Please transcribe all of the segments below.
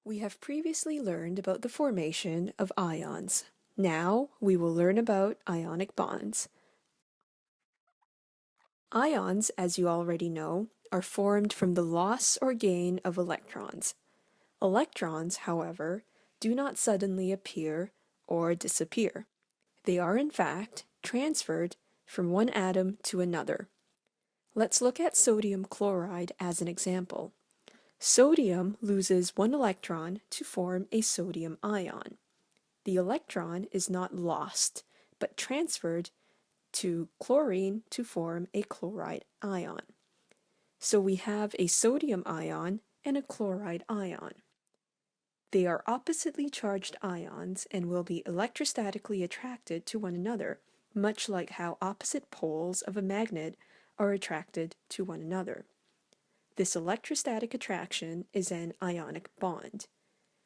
We have previously learned about the formation of ions. Now we will learn about ionic bonds. Ions, as you already know, are formed from the loss or gain of electrons. Electrons, however, do not suddenly appear or disappear. They are, in fact, transferred from one atom to another. Let's look at sodium chloride as an example. Sodium loses one electron to form a sodium ion. The electron is not lost, but transferred to chlorine to form a chloride ion. So we have a sodium ion and a chloride ion. They are oppositely charged ions and will be electrostatically attracted to one another, much like how opposite poles of a magnet are attracted to one another. This electrostatic attraction is an ionic bond.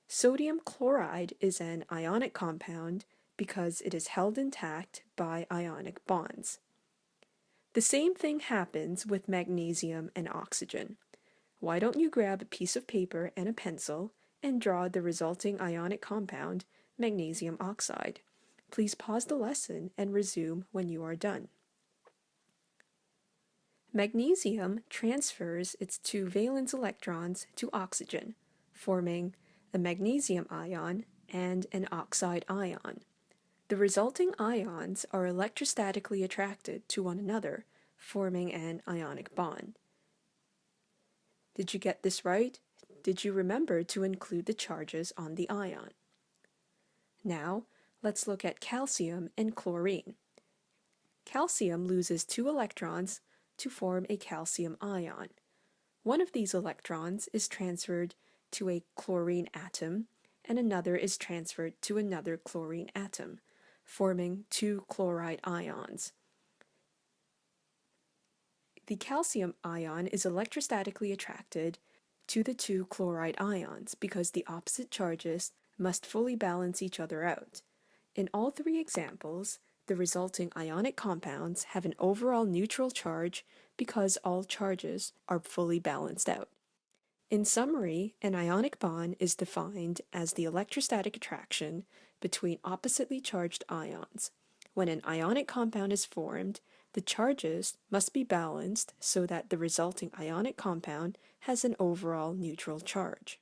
Sodium chloride is an ionic compound because it is held intact by ionic bonds. The same thing happens with magnesium and oxygen. Why don't you grab a piece of paper and a pencil and draw the resulting ionic compound, magnesium oxide? Please pause the lesson and resume when you are done. Magnesium transfers its two valence electrons to oxygen, forming a magnesium ion and an oxide ion. The resulting ions are electrostatically attracted to one another, forming an ionic bond. Did you get this right? Did you remember to include the charges on the ion? Now, let's look at calcium and chlorine. Calcium loses two electrons to form a calcium ion. One of these electrons is transferred to a chlorine atom, and another is transferred to another chlorine atom, forming two chloride ions. The calcium ion is electrostatically attracted to the two chloride ions because the opposite charges must fully balance each other out. In all three examples, the resulting ionic compounds have an overall neutral charge because all charges are fully balanced out. In summary, an ionic bond is defined as the electrostatic attraction between oppositely charged ions. When an ionic compound is formed, the charges must be balanced so that the resulting ionic compound has an overall neutral charge.